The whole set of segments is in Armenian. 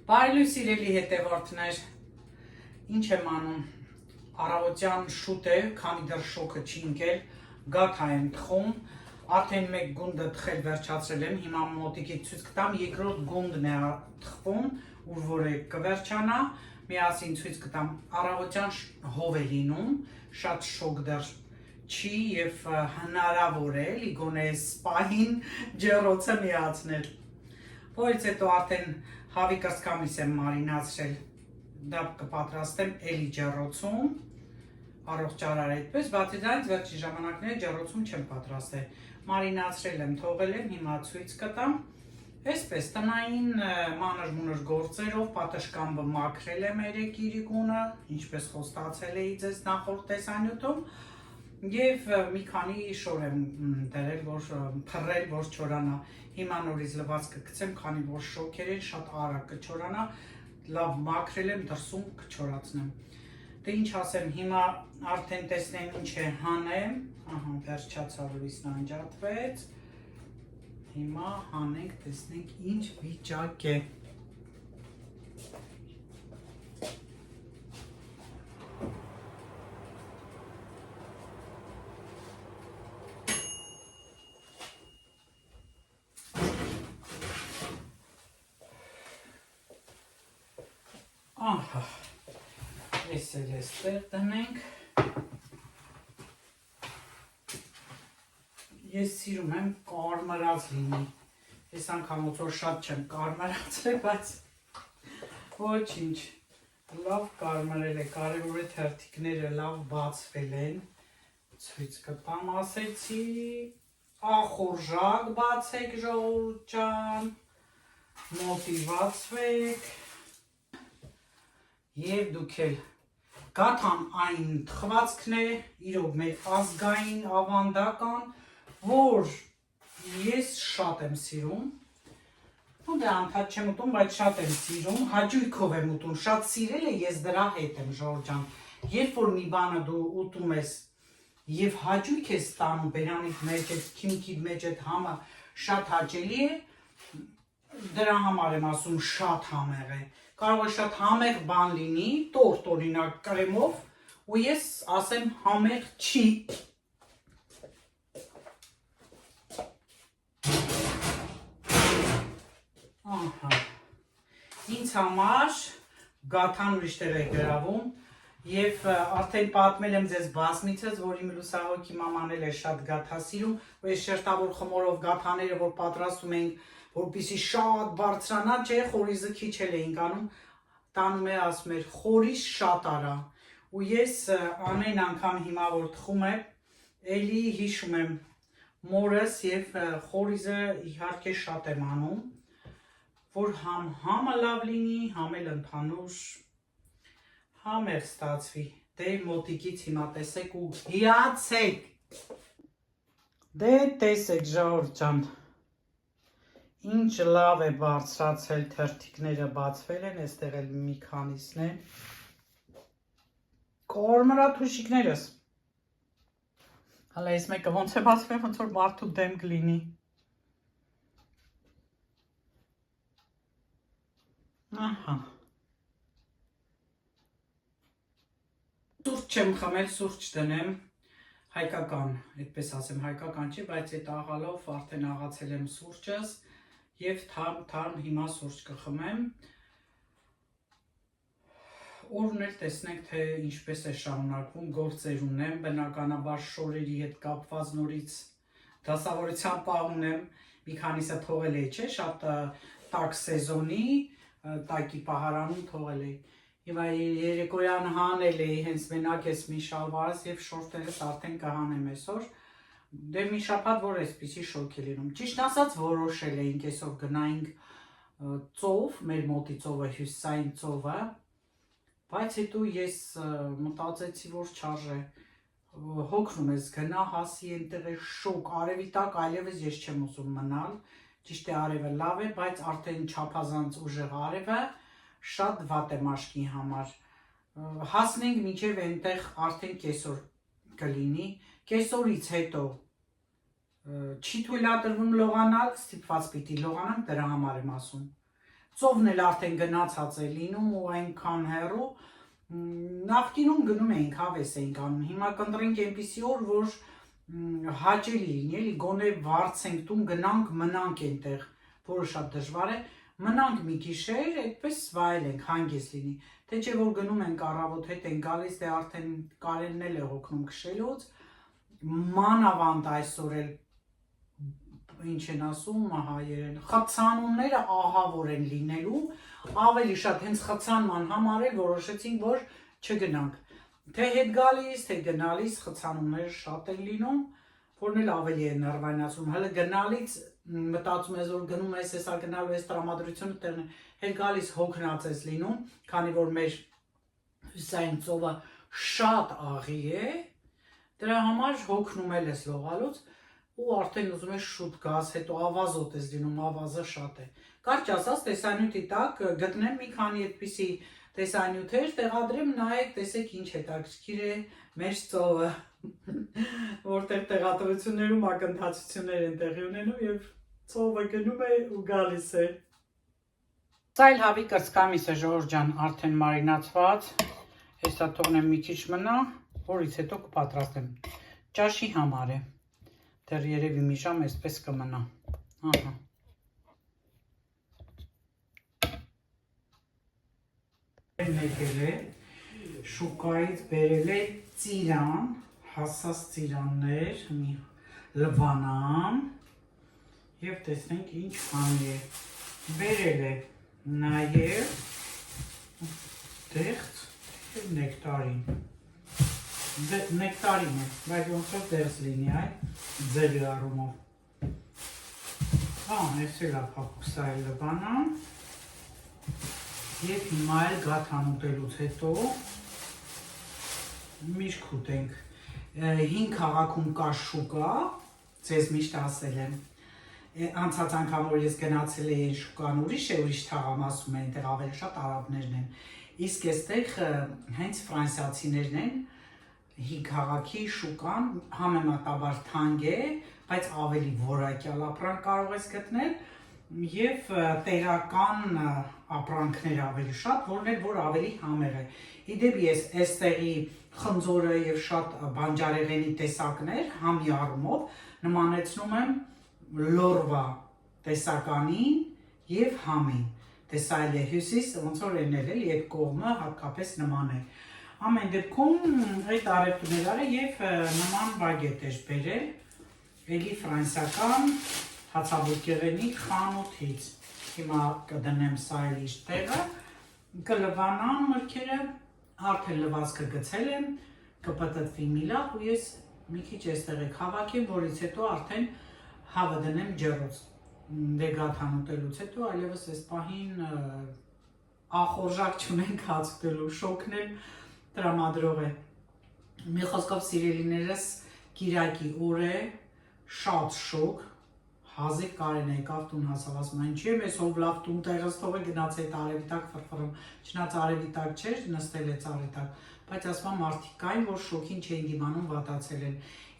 Բարելույս սիրելի հետևորդներ, ինչ եմ անում, առավոտյան շուտ է, քանի դեռ շոկը չի ընկել, գաթա եմ թխում, արդեն մեկ գունդը թխել վերջացրել եմ, հիմա մոտիկից ցույց կտամ, երկրորդ գունդն է թխվում, ուր որ է կվերջանա, միասին ցույց կտամ, առավոտյան հով է լինում, շատ շոկ դեռ չի և հնարավոր է, լիգոնե սպահին ջեռոցը միացնել։ Որից հետո արդեն հավի կրծքամիս եմ մարինացրել, դա կպատրաստեմ էլի ջեռոցում, առողջարար այդպես, բացի դրանից վերջին ժամանակները ջեռոցում չեմ պատրաստել, մարինացրել եմ, թողել եմ, հիմա ցույց կտամ, այսպես տնային մանր-մունր գործերով պատշգամբը մաքրել եմ երեկ իրիկունը, ինչպես խոստացել էի ձեզ նախորդ տեսանյութում, և մի քանի շոր եմ դրել, փռել, որ չորանա, հիմա նորից լվացքը գցեմ, քանի որ շոքեր են, շատ արագ կչորանա, լավ մաքրել եմ, դրսում կչորացնեմ։ Դե ինչ ասեմ, հիմա արդեն տեսնեմ ինչ է հանեմ, ահա վերջացավ լույսն անջատվեց, հիմա հանենք, տեսնենք ինչ վիճակ է։ Ահա, ես էլ էստեղ տնենք, ես սիրում եմ կարմրած լինի, ես անգամ որ շատ չեմ կարմրացրել, բայց ոչինչ, լավ կարմրել է, կարևոր է թերթիկները լավ բացվել են, ցույց կտամ ասեցի, ախորժակ բացեք ժողովուրդ ջան, մոտիվացվեք, և դուք էլ գաթան այն թխվածքն է, իրոք մեր ազգային ավանդական, որ ես շատ եմ սիրում, ու դե անդադ չեմ ուտում, բայց շատ եմ սիրում, հաճույքով եմ ուտում, շատ սիրել է, ես դրա հետ եմ Ժորժ ջան, երբ որ մի բանը դու ուտում ես և հաճույք ես ստանում բերանիդ մեջ այդ քիմքիդ մեջ այդ համը շատ հաճելի է, դրա համար եմ ասում շատ համեղ է, կարող է շատ համեղ բան լինի, տորտ օրինակ կրեմով, ու ես ասեմ համեղ չի։ Ահա, ինձ համար գաթան ուրիշ տեղ է գրավում, և արդեն պատմել եմ ձեզ բազմիցս, որ իմ լուսահոգի մաման էլ է շատ գաթա սիրում, ու այս շերտավոր խմորով գաթաները, որ պատրաստում ենք, որպեսզի շատ բարձրանա, չէ, խորիզը քիչ էլ էինք անում, տանում է ասում էր խորիզ շատ արա, ու ես ամեն անգամ հիմա որ թխում եմ, էլի հիշում եմ մորս և խորիզը իհարկե շատ եմ անում, որ համ համը լավ լինի, համ էլ ընդհանուր համեղ ստացվի, դե մոտիկից հիմա տեսեք ու հիացեք, դե տեսեք Ժողովուրդ ջան, ինչ լավ է բարձրացել թերթիկները բացվել են, այստեղ էլ մի քանիսն են, կարմրաթուշիկներս, հələ այս մեկը ոնց է բացվել, ոնց որ մարդու դեմ կլինի, ահա, սուրճ չեմ խմել, սուրճ տնեմ, հայկական, այդպես ասեմ, հայկական չի, բայց այդ աղալով արդեն աղացել եմ սուրճս և թարմ հիմա սուրճ կխմեմ, օրն էլ տեսնենք, թե ինչպես է շարունակվում, գործեր ունեմ, բնականաբար շորերի հետ կապված նորից դասավորության պահ ունեմ, մի քանիսը թողել էի, չէ, շատ տաք սեզոնի, տակի պահարանում թողել էի, Եվ երեկոյան հանել էի, հենց մենակ ես մի շալվարս և շորտերս արդեն կհանեմ այսօր, դե մի շաբաթ որ այսպիսի շոկ է լինում, ճիշտ ասած որոշել էինք այսօր գնայինք ծով, մեր մոտի ծովը հյուսիսային ծովը, բայց հետո ես մտածեցի, որ չարժե, հոգնում ես գնա, հասի ենտեղ է շոկ, արևի տակ այլևս ես չեմ ուզում մնալ, ճիշտ է արևը լավ է, բայց արդեն չափազանց ուժեղ արևը, շատ վատ է մաշկի համար, հասնենք մինչև այնտեղ արդեն կեսօր կլինի, կեսօրից հետո չի թույլատրվում լողանալ, ստիպված պիտի լողանանք, դրա համար եմ ասում, ծովն էլ արդեն գնացած է լինում ու այնքան հեռու նախկինում գնում էինք, հավես էինք անում, հիմա կընտրենք այնպիսի օր, որ հաճելի լինի, էլի գոնե վարձենք տուն, գնանք, մնանք այնտեղ, որը շատ դժվար է, մնանք մի գիշեր, այդպես վայելենք, հանգիստ լինի, թե չէ որ գնում ենք առավոտ հետ ենք գալիս, դե արդեն Կարենն էլ է հոգնում քշելուց, մանավանդ այսօր էլ ինչ են ասում հայերեն, խցանումները ահավոր են լինելու, ավելի շատ հենց խցանման համար էլ որոշեցինք, որ չգնանք, թե հետ գալիս, թե գնալիս խցանումները շատ են լինում, որն էլ ավելի է նարվայնացում, հələ գնալից մտածում ես, որ գնում ես, հեսա գնալու ես տրամադրությունը տեղն է, հետ գալիս հոգնած ես լինում, քանի որ մեր հյուսային ծովը շատ աղի է, դրա համար հոգնում էլ ես լողալուց, ու արդեն ուզում ես շուտ գաս, հետո ավազոտ ես լինում, ավազը շատ է։ Կարճ ասած, տեսանյութի տակ գտնեմ մի քանի այդպիսի տեսանյութեր, տեղադրեմ, նայեք, տեսեք ինչ հետաքրքիր է մեր ծովը, որտեղ տեղատվություններում ակնթացություններ են տեղի ունենում եւ ծովը գնում է ու գալիս է։ Սա էլ հավի կրծքամիս է, Ժողովուրդ ջան, արդեն մարինացված, հեսա թողնեմ մի քիչ մնա, որից հետո կպատրաստեմ։ Ճաշի համար է։ Դեռ երևի մի ժամ այսպես կմնա, ահա։ Մեկել է, շուկայից բերել է ծիրան, հասած ծիրաններ, մի լվանան, և տեսնենք ինչ հանի է, բերել է նաև դեղց և նեկտարին, նեկտարին է, բայց ոնց որ դեղց լինի այ, ձևի առումով, այս էլ ապապուկ սա է լվանան, և հիմա էլ գաթան ուտելուց հետո միշտ ուտենք, 5 քաղաքում կա շուկա, ձեզ միշտ ասել եմ, անցած անգամ որ ես գնացել էի շուկան ուրիշ է, ուրիշ թաղամասում են, այնտեղ ավելի շատ արաբներն են, իսկ այստեղ հենց ֆրանսիացիներն են, 5 քաղաքի շուկան համեմատաբար թանկ է, բայց ավելի որակյալ ապրանք կարող ես գտնել և տերական ապրանքներ ավելի շատ, որն էլ որ ավելի համեղ է։ Իդեպ ես այստեղի խնձորը և շատ բանջարեղենի տեսակներ համի առումով նմանեցնում եմ լորվա տեսականին և համին, տեսա էլ է հյուսիս, ոնց որ էն էլ երբ կողմը հատկապես նման է։ Ամեն դեպքում այդ առևտուներ արել և նման բագետ էր բերել, էլի ֆրանսիական հացաբուրգեղենի խանութից, հիմա կդնեմ սա էլ իր տեղը, կլվանան մրգերը, արդեն լվացքը գցել եմ, կպտտվի մի լավ ու ես մի քիչ այստեղ եք հավաքեմ, որից հետո արդեն հավը դնեմ ջեռոց, դե գաթան ուտելուց հետո այլևս այս պահին ախորժակ չունենք հաց ուտելու, շոգն էլ տրամադրող է։ Մի խոսքով սիրելիներս կիրակի օր է, շատ շոգ, հազիվ Կարեն եկավ տուն հասավ, ասում է, ինչի եմ ես հով լավ տուն տեղս թողը գնաց այդ արևի տակ ֆրֆռում, չնայած արևի տակ չէր, նստել է ծառի տակ, բայց ասում մարդիկ կային, որ շոգին չէին դիմանում, վատացել են։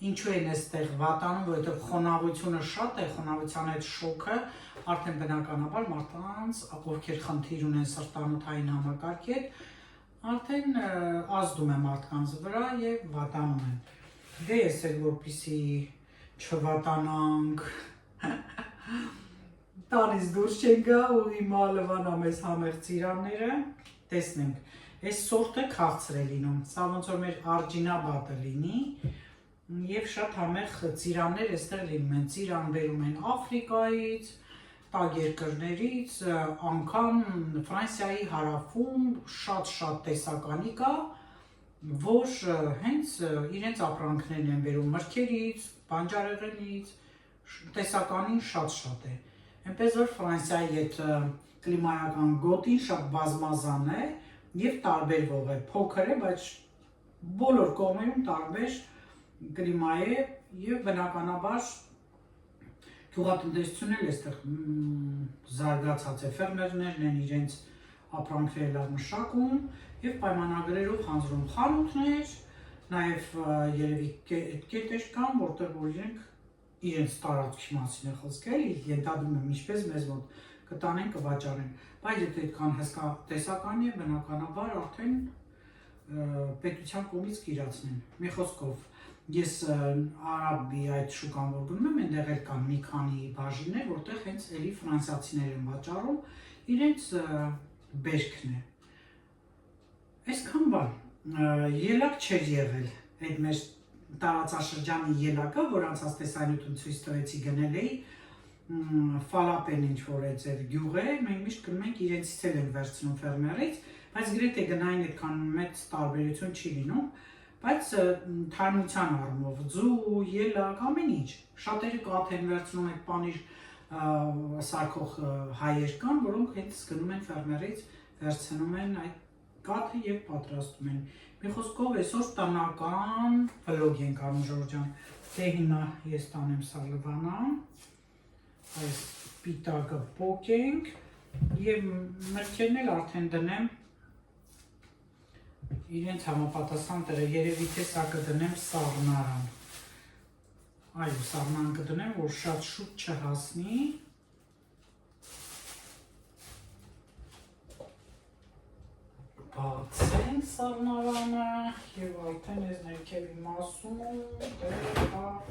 Ինչու են այստեղ վատանում, որովհետև խոնավությունը շատ է, խոնավության այդ շոկը արդեն բնականաբար մարդկանց, ովքեր խնդիր ունեն սրտանոթային համակարգի հետ, արդեն ազդում է մարդկանց վրա և վատանում են։ Դե ես էլ որպեսզի չվատանանք, տանից դուրս չենք գա ու հիմա լվանամ այս համեղ ծիրանները, տեսնենք, այս սորտը քաղցր է լինում, սա ոնց որ մեր արջինաբատը լինի և շատ համեղ ծիրաններ այստեղ լինում են, ծիրան բերում են Աֆրիկայից, տաք երկրներից, անգամ Ֆրանսիայի հարավում շատ տեսականի կա, որ հենց իրենց ապրանքներն են բերում մրգերից, բանջարեղենից, տեսականին շատ է, այնպես որ Ֆրանսիայի այդ կլիմայական գոտին շատ բազմազան է և տարբերվող է, փոքր է, բայց բոլոր կողմերում տարբեր կլիմա է և բնականաբար գյուղատնտեսությունն էլ այստեղ զարգացած է, ֆերմերներն են իրենց ապրանքները լավ մշակում և պայմանագրերով հանձնում խանութներ, նաև երևի կետեր կան, որտեղ որ իրենց տարածքի մասին է խոսքը, ենթադրում եմ ինչպես մեզ մոտ կտանեն, կվաճառեն, բայց եթե այդքան հսկա տեսական է, բնականաբար արդեն պետության կողմից կիրացնեն։ Մի խոսքով, ես Արաբի այդ շուկան որ գնում եմ, այնտեղ էլ կան մի քանի բաժիններ, որտեղ հենց էլի ֆրանսիացիներ են վաճառում, իրենց բերքն է։ Այսքան բան, ելակ չէր եղել, այդ մեր տարածաշրջանի ելակը, որ անցած տեսանյութում ցույց տվեցի գնել էի, ֆալապեն ինչ-որ է ձեր գյուղ է, մենք միշտ գնում ենք իրենցից էլ են վերցնում ֆերմերից, բայց գրեթե գնային այդքան մեծ տարբերություն չի լինում, բայց թարմության առումով, ձու, ելակ, ամեն ինչ, շատերը կաթ են վերցնում այդ պանիր սարքող հայեր կան, որոնք հենց գնում են ֆերմերից, վերցնում են այդ կաթը և պատրաստում են։ Մի խոսքով այսօր տնական վլոգ ենք անում Ժորժան, դե հիմա ես տանեմ սալվանա, այս պիտակը պոկենք և մրգերն էլ արդեն դնեմ իրենց համապատասխան տեղը, երևի թե սա կդնեմ սաղնարան, այո սաղնարան կդնեմ, որ շատ շուտ չհասնի, բացենք սաղնարանը և արդեն ես ներքևի մասում տեղավորենք։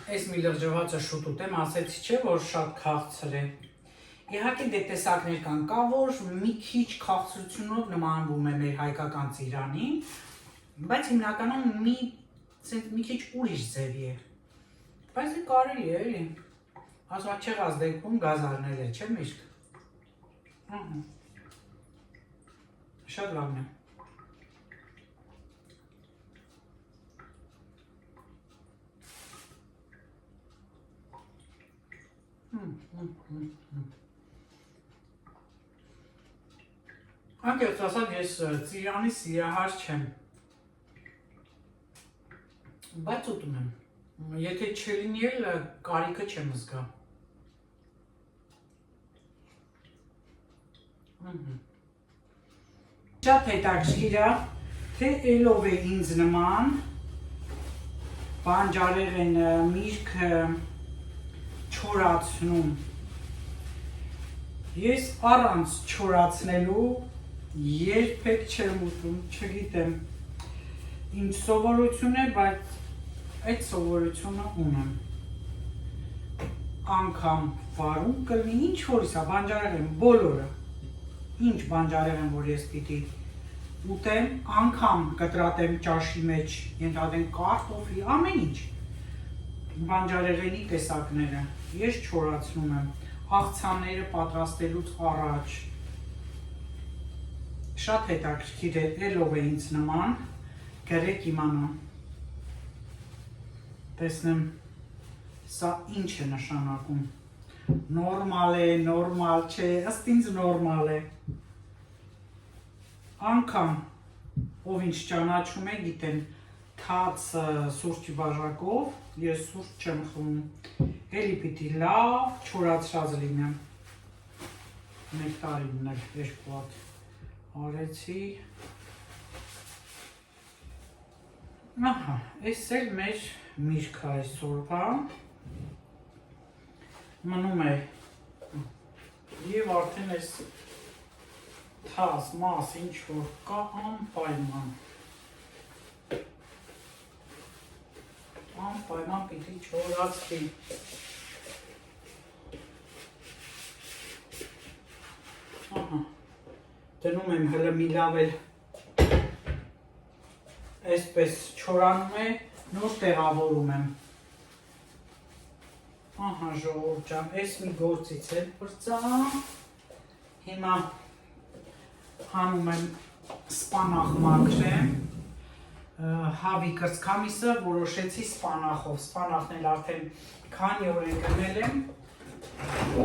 Այս մի լրջվածը շուտ ուտեմ, ասեցի չէ, որ շատ քաղցր է։ Իհարկե դե տեսակներ կան, կա որ մի քիչ քաղցրությունով նմանվում է մեր հայկական ծիրանին, բայց հիմնականում մի քիչ ուրիշ ձևի է։ Բայց դե կարելի է, էլի։ Ասա չեղած դեպքում գազարնել է, չէ՞ միշտ։ Շատ լավն է։ Անկեղծ ասած ես ծիրանի սիրահար չեմ, բայց ուտում եմ, եթե չլինի էլ կարիքը չեմ զգա։ Շատ հետաքրքիր է, թե էլով է ինձ նման բանջարեղեն միրգը չորացնում։ Ես առանց չորացնելու երբեք չեմ ուտում, չգիտեմ ինչ սովորություն է, բայց այդ սովորությունը ունեմ։ Անգամ վարում կլինի, ինչ որ իսա, բանջարեղեն, բոլորը, ինչ բանջարեղեն, որ ես պիտի ուտեմ, անգամ կտրատեմ ճաշի մեջ, ենթադրենք կարտոֆիլ, ամեն ինչ, բանջարեղենի տեսակները, ես չորացնում եմ, աղցանները պատրաստելուց առաջ, շատ հետաքրքիր է, էլով է ինձ նման, գրեք իմանամ, տեսնեմ, սա ինչ է նշանակում, նորմալ է, նորմալ չէ, ըստ ինձ նորմալ է, անգամ, ով ինչ ճանաչում է, գիտեն, թաց սուրճի բաժակով, ես սուրճ չեմ խմում, էլի պիտի լավ չորացրած լինեմ, մեկ տարին էլ երկու հատ արեցի, ահա, այս էլ մեր միրգը այսօրվա, մնում է և արդեն այս թաս, մաս, ինչ որ կա անպայման, անպայման պիտի չորացվի, ահա, դնում եմ հլը մի լավ էլ այսպես չորանում է, նոր տեղավորում եմ, ահա ժողովուրդ ջան, այս մի գործից էլ պրծա, հիմա հանում եմ սպանախ մաքրեմ, հավի կրծքամիսը որոշեցի սպանախով, սպանախն էլ արդեն քանի օր են գնել եմ,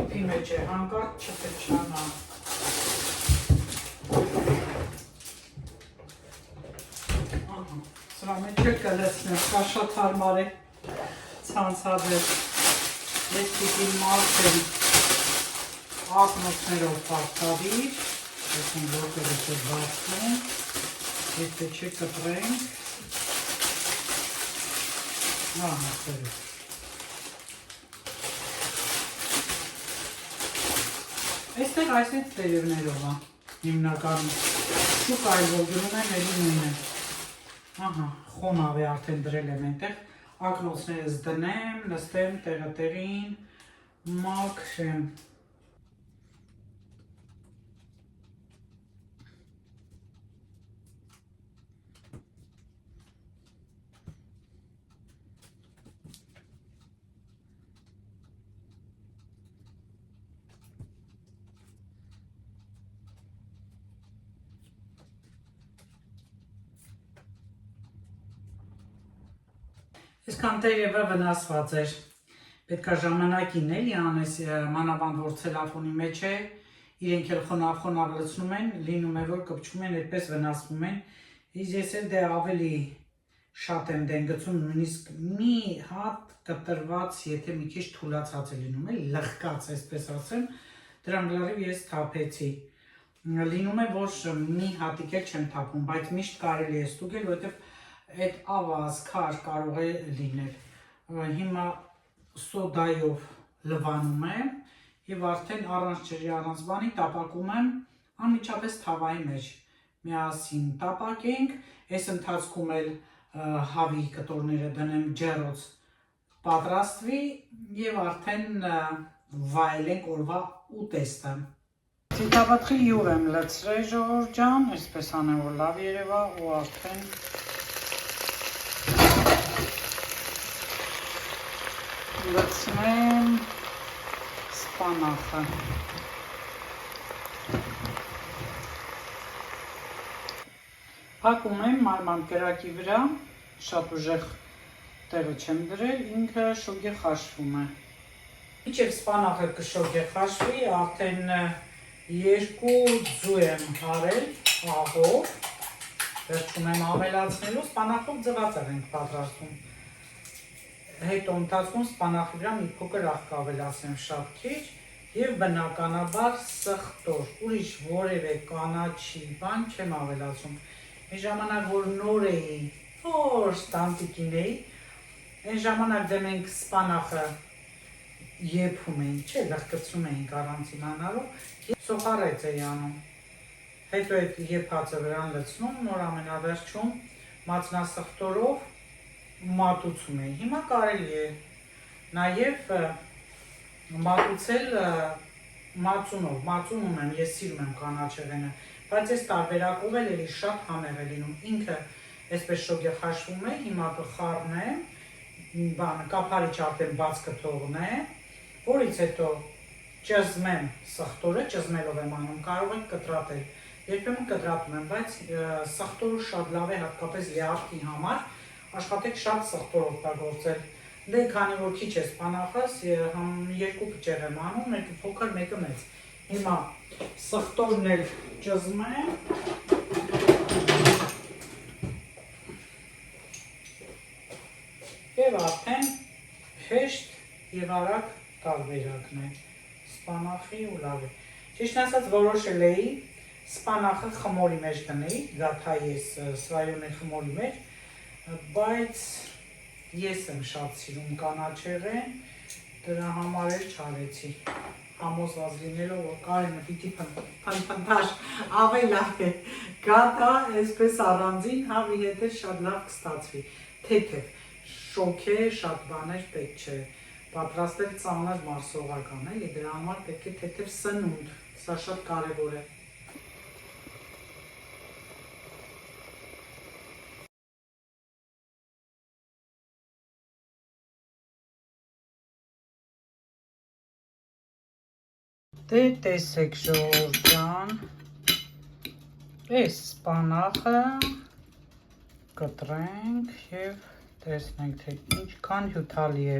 ուպի մեջ է, հանկարծ չպեչանա, սրա մեջ էլ կլեցնեմ, կա շատ հարմար է ցանցադեր, ես պիտի մաքրեմ ակնոցներով պարտադիր, տեսնենք որտեղ է բացվում, եթե չէ կտրենք, Ահա, սերի։ Այստեղ այսից տերևներով է, հիմնականում, շուկ այլ որ գրում են էլի նույն է։ Ահա, խոնավ է արդեն դրել եմ ենտեղ, ակնոցներս դնեմ, նստեմ տեղին, մաքրեմ։ Այսքան տերևը վնասված էր, պետքա ժամանակին էլի անես, մանավանդ որ ցելոֆոնի մեջ է, իրենք էլ խոնավ լցնում են, լինում է որ կպչում են, այդպես վնասվում են, իսկ ես էլ դե ավելի շատ եմ դեն գցում, նույնիսկ մի հատ կտրված, եթե մի քիչ թուլացած է լինում, էլի լղկած, այսպես ասեմ, դրան լրիվ ես թափեցի, լինում է որ մի հատիկ էլ չեմ թափում, բայց միշտ կարելի է ստուգել, որովհետև այդ ավազ քար կարող է լինել։ Հիմա սոդայով լվանում եմ եւ արդեն առանց ջրի առանց բանի տապակում եմ անմիջապես թավայի մեջ։ Միասին տապակենք, այս ընթացքում էլ հավի կտորները դնեմ ջեռոց պատրաստվի եւ արդեն վայելենք օրվա ուտեստը։ Ցիտապատրի յուղ եմ լցրել ժողովուրդ ջան, այսպես անեմ որ լավ երևա ու արդեն լցնեմ սպանախը։ Փակում եմ մարման կրակի վրա, շատ ուժեղ տեղը չեմ դրել, ինքը շոգե խաշվում է։ Մինչև սպանախը կշոգե խաշվի, արդեն 2 ձու եմ հարել աղով, վերջում եմ ավելացնելու, սպանախով ձվածեղ ենք պատրաստում։ Հետո ընթացքում սպանախի վրա մի փոքր աղ կավելացնեմ շատ քիչ եւ բնականաբար սխտոր, ուրիշ որևէ կանաչի բան չեմ ավելացում։ Այն ժամանակ որ նոր էի, որ տանտիկին էի, այն ժամանակ դե մենք սպանախը եփում էինք, չէ, լղկցում էինք առանց իմանալու, սոխարեց էի անում։ Հետո այդ եփածը վրան լցնում, նոր ամենավերջում մածնասխտորով մատուցում էի։ Հիմա կարելի է նաև մատուցել մածունով, մածունում եմ, ես սիրում եմ կանաչեղենը, բայց այս տարբերակով էլ էլի շատ համեղ է լինում, ինքը այսպես շոգե խաշվում է, հիմա կխառնեմ, կափարիչ արդեն բաց կթողնեմ, որից հետո ճզմեմ սխտորը, ճզմելով եմ անում, կարող եք կտրատել, երբեմն կտրատում եմ, բայց սխտորը շատ լավ է հատկապես լյարդի համար, աշխատեք շատ սխտոր օգտագործել, դե քանի որ քիչ է սպանախս, 2 փճեղ եմ անում, մեկը փոքր, մեկը մեծ, հիմա սխտորն էլ ճզմեմ, և արդեն հեշտ և արագ տարբերակն է, սպանախի ու լավ է, ճիշտ ասած որոշել էի, սպանախը խմորի մեջ դնեի, գաթայի ես սվայոնի խմորի մեջ, բայց ես եմ շատ սիրում կանաչեղեն, դրա համար էլ չարեցի, համոզված լինելով, որ Կարենը պիտի փնթաշ ավելակ է, գաթա այսպես առանձին հավի հետ էլ շատ լավ կստացվի, թեթև, շոքե շատ բաներ պետք չէ, պատրաստել ծանր մարսողական, էլի դրա համար պետք է թեթև սնունդ, սա շատ կարևոր է։ Դե տեսեք ժողովուրդ ջան, այս սպանախը կտրենք և տեսնենք, թե ինչքան հյութալի է։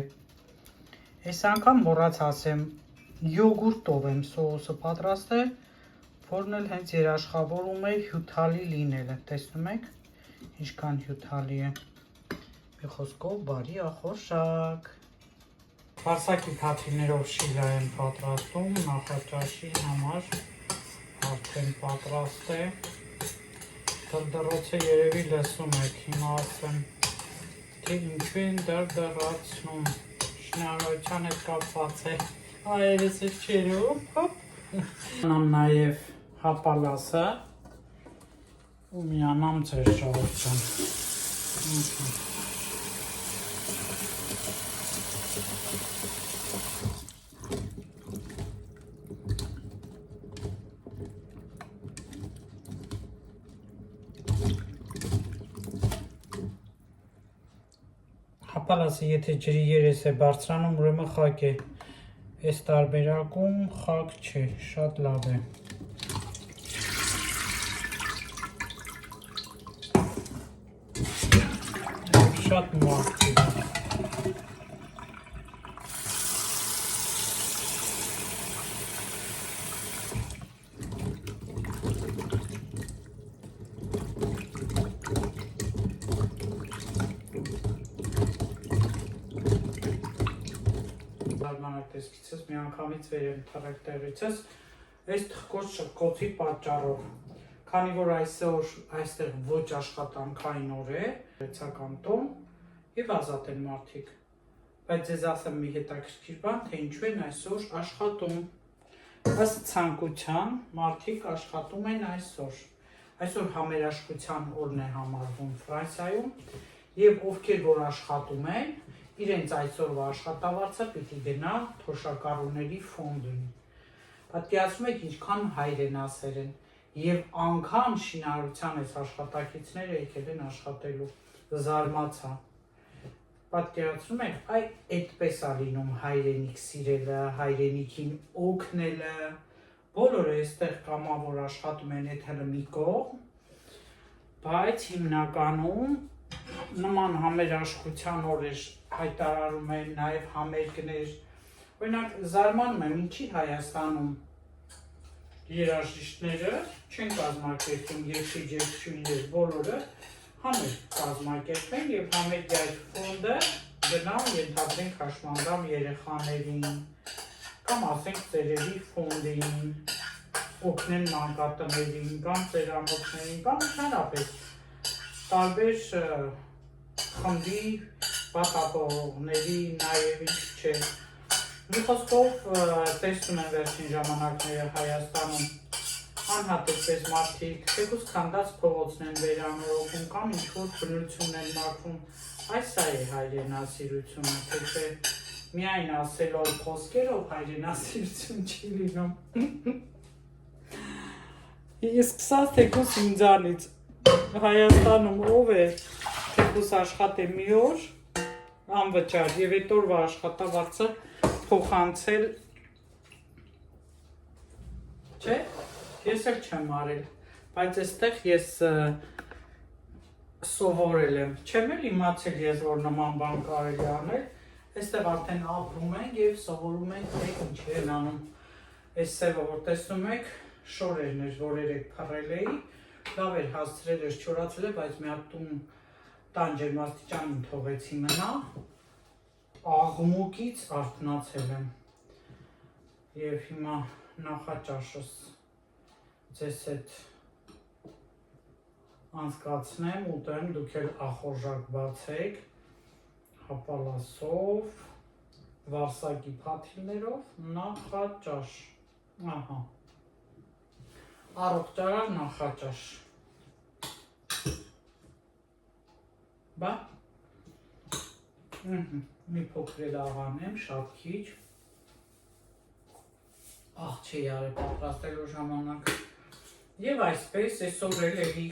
Այս անգամ մոռացա ասեմ, յոգուրտով եմ սոուսը պատրաստել, որն էլ հենց երաշխավորում է հյութալի լինելը, տեսնում եք, ինչքան հյութալի է։ Մի խոսքով բարի ախորժակ։ Վարսակի թաթիներով շիլա եմ պատրաստում, նախաճաշի համար արդեն պատրաստ է։ Դրդռոցը երևի լսում եք, հիմա ասեմ թե ինչու են դարդարացնում, շինարարության հետ կապված է, այերս է չերով, անամ նաև հապալասը, ու միանամ ձեր ժողովրդան, Հապալասը եթե ջրի երես է բարձրանում, ուրեմն խակ է, այս տարբերակում խակ չէ, շատ լավ է։ Շատ մաքրի է։ Տեսքիցս մի անգամից վեր եմ թռեք տեղիցս, այս թխկոց շղկոցի պատճառով, քանի որ այսօր այստեղ ոչ աշխատանքային օր է, ռեցական տոն և ազատ են մարդիկ, բայց ձեզ ասեմ մի հետաքրքիր բան, թե ինչու են այսօր աշխատում, ըստ ցանկության մարդիկ աշխատում են այսօր համերաշխության օրն է համարվում Ֆրանսիայում և ովքեր որ աշխատում են, իրենց այսօրվա աշխատավարձը պիտի գնա թոշակառուների ֆոնդին։ Պատկերացնում եք ինչքան հայրենասեր են և անգամ շինարարության այս աշխատակիցները եկել են աշխատելու, զարմացա։ Պատկերացնում եք, այդպես է լինում հայրենիք սիրելը, հայրենիքին օգնելը, բոլորը այստեղ կամավոր աշխատում են այդ հələ մի կողմ, բայց հիմնականում նման համերաշխության օրեր հայտարարում են, նաև համերգներ, օրինակ զարմանում եմ, ինչի Հայաստանում երաժիշտները չեն կազմակերպում երգիչներ բոլորը համերգ կազմակերպեն և համերգի այդ ֆոնդը գնամ ենթադրենք հաշմանդամ երեխաներին կամ ասենք ծերերի ֆոնդին, օգնեն մանկատներին կամ ծերանոցներին կամ ընդհանրապես տարբեր խմբի պատահողների նաև ինչ չէ։ Մի խոսքով տեսնում են վերջին ժամանակները Հայաստանում անհատ այսպես մարդիկ թեկուզ քանդած փողոցն են վերանորոգում կամ ինչ-որ բնություն են մաքրում, այս է հայրենասիրությունը, թե չէ միայն ասելով խոսքերով հայրենասիրություն չի լինում։ Ես սկսած թեկուզ ինձանից Հայաստանում ով է թեկուզ աշխատե մի օր անվճար և այդ օրվա աշխատավարձը փոխանցել, չէ, ես էլ չեմ արել, բայց այստեղ ես սովորել եմ, չեմ էլ իմացել ես, որ նման բան կարելի անել, այստեղ արդեն ապրում ենք և սովորում ենք, թե ինչ են անում, այս սևը, որ տեսնում եք, շորերն էր, որ երեկ փռել էի, լավ էր հասցրել էր չորացել է, բայց մի հատ տան ջերմաստիճանին թողեցի մնա, աղմուկից արթնացել եմ և հիմա նախաճաշս ձեզ հետ անցկացնեմ, ուտեմ, դուք էլ ախորժակ բացեք, հապալասով, վարսակի փաթիլներով, նախաճաշ, ահա, առողջարար նախաճաշ, բա, մի փոքր էլ աղանեմ, շատ քիչ, աղ չի արել պատրաստելու ժամանակ, և այսպես այսօր էլ էլի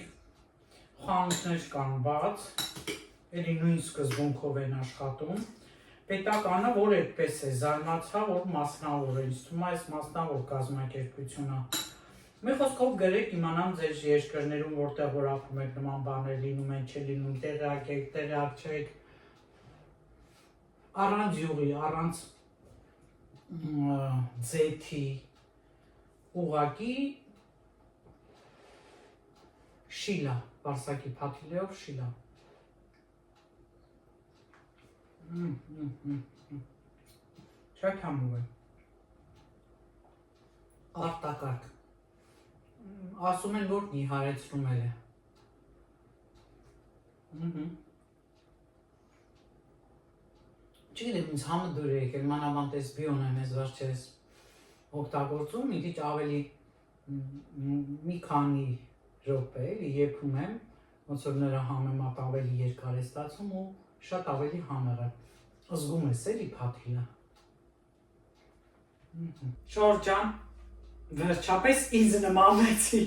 խանութներ կան բաց, էլի նույն սկզբունքով են աշխատում, պետականը, որ այդպես է, զարմացա, որ մասնավոր է, ինձ թվում է այս մասնավոր կազմակերպություն է, մի խոսքով գրեք իմանամ ձեր երկրներում, որտեղ որ ապրում եք նման բաներ լինում են, չէ լինում, տեղյակ եք, տեղյակ չեք, առանց յուղի, առանց ձեթի, ուղղակի շիլա, վարսակի փաթիլներով շիլա։ Շատ համով է։ Արտակարգ։ Ասում են, որ նիհարեցնում էլ է։ Չգիտեմ, ինձ համը դուր է եկել, մանավանդ էս բիոն եմ ես վար չես օգտագործում, մի քիչ ավելի մի քանի րոպե էլի եփում եմ, ոնց որ նրա համեմատ ավելի երկար է ստացում ու շատ ավելի համեղ է։ Զգում ես էլի փաթիլը։ Շոր ջան, վերջապես ինձ նմանվեցի։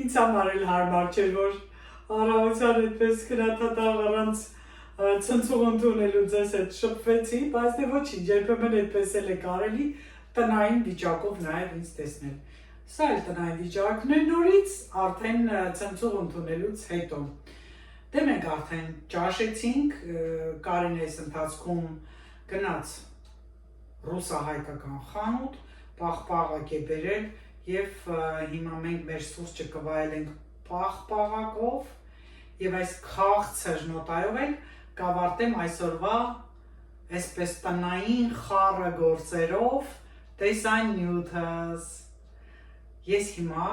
Ինձ համար էլ հարմար չէր, որ առավոտյան այդպես քրաթաթաղ առանց ցնցող ընդունելու ձեզ հետ շփվեցի, բայց դե ոչինչ, երբեմն այդպես էլ է կարելի տնային վիճակով նաև ինձ տեսնել։ Սա էլ տնային վիճակն է նորից, արդեն ցնցող ընդունելուց հետո։ Դե մենք արդեն ճաշեցինք, Կարինն այս ընթացքում գնաց ռուսահայկական խանութ, պաղպաղակ է բերել եւ հիմա մենք մեր սուրճը կվայելենք պաղպաղակով եւ այս քաղցր նոտայով էլ կավարտեմ այսօրվա այսպես տնային խառը գործերով տեսանյութս։ Ես հիմա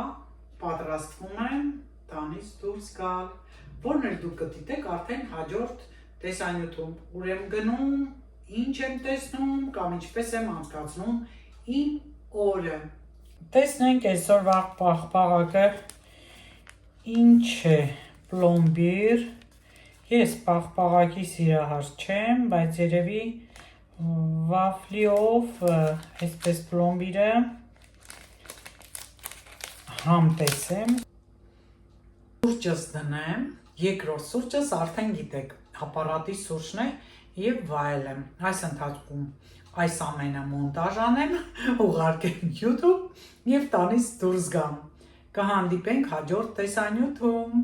պատրաստվում եմ տանից դուրս գալ, որն էլ դուք կդիտեք արդեն հաջորդ տեսանյութում։ Ուր եմ գնում, ինչ եմ տեսնում կամ ինչպես եմ անցկացնում իմ օրը։ Տեսնենք այսօրվա պաղպաղակը ինչ է, պլոմբիր։ Ես պաղպաղակի սիրահար չեմ, բայց երևի վաֆլիով այսպես պլոմբիրը համ տեսեմ։ Սուրճս դնեմ, երկրորդ սուրճս արդեն գիտեք, ապարատի սուրճն է եւ վայելեմ։ Այս ընթացքում այս ամենը մոնտաժ անեմ, ուղարկեմ YouTube եւ տանից դուրս գամ։ Կհանդիպենք հաջորդ տեսանյութում։